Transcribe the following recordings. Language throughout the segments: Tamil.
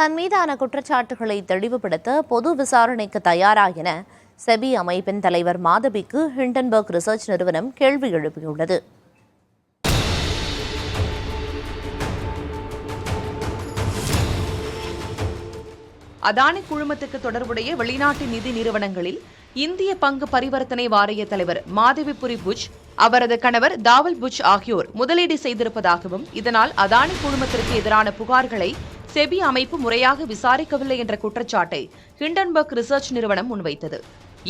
தன் மீதான குற்றச்சாட்டுகளை தெளிவுபடுத்த பொது விசாரணைக்கு தயாரா என செபி அமைப்பின் தலைவர் மாதவிக்கு ஹிண்டன்பர்க் ரிசர்ச் நிறுவனம் கேள்வி எழுப்பியுள்ளது. அதானி குழுமத்துக்கு தொடர்புடைய வெளிநாட்டு நிதி நிறுவனங்களில் இந்திய பங்கு பரிவர்த்தனை வாரிய தலைவர் மாதவி புரி புஜ், அவரது கணவர் தாவல் புஜ் ஆகியோர் முதலீடு செய்திருப்பதாகவும், இதனால் அதானி குழுமத்திற்கு எதிரான புகார்களை செபி அமைப்பு முறையாக விசாரிக்கவில்லை என்ற குற்றச்சாட்டை ஹிண்டன்பர்க் ரிசர்ச் நிறுவனம் முன்வைத்தது.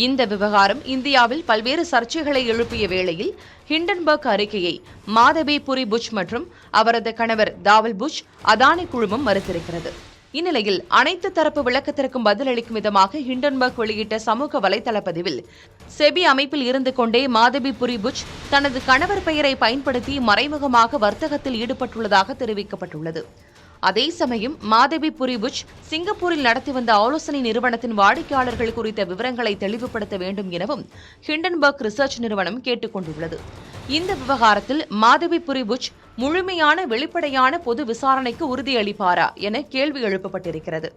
இந்த விவகாரம் இந்தியாவில் பல்வேறு சர்ச்சைகளை எழுப்பிய வேளையில் ஹிண்டன்பர்க் அறிக்கையை மாதவி புரி புஜ் மற்றும் அவரது கணவர் தாவல் புஜ் அதானி குழுமம் மறுத்திருக்கிறது. இந்நிலையில் அனைத்து தரப்பு விளக்கத்திற்கும் பதிலளிக்கும் விதமாக ஹிண்டன்பர்க் வெளியிட்ட சமூக வலைதள பதிவில் செபி அமைப்பில் இருந்து கொண்டே மாதவி புரி புஜ் தனது கணவர் பெயரை பயன்படுத்தி மறைமுகமாக வர்த்தகத்தில் ஈடுபட்டுள்ளதாக தெரிவிக்கப்பட்டுள்ளது. அதே சமயம் மாதவி புரி புஜ் சிங்கப்பூரில் நடத்தி வந்த ஆலோசனை நிறுவனத்தின் வாடிக்கையாளர்கள் குறித்த விவரங்களை தெளிவுபடுத்த வேண்டும் எனவும் ஹிண்டன்பர்க் ரிசர்ச் நிறுவனம் கேட்டுக் கொண்டுள்ளது. இந்த விவகாரத்தில் மாதவி புரி புஜ் முழுமையான வெளிப்படையான பொது விசாரணைக்கு உறுதியளிப்பாரா என கேள்வி எழுப்பப்பட்டிருக்கிறது.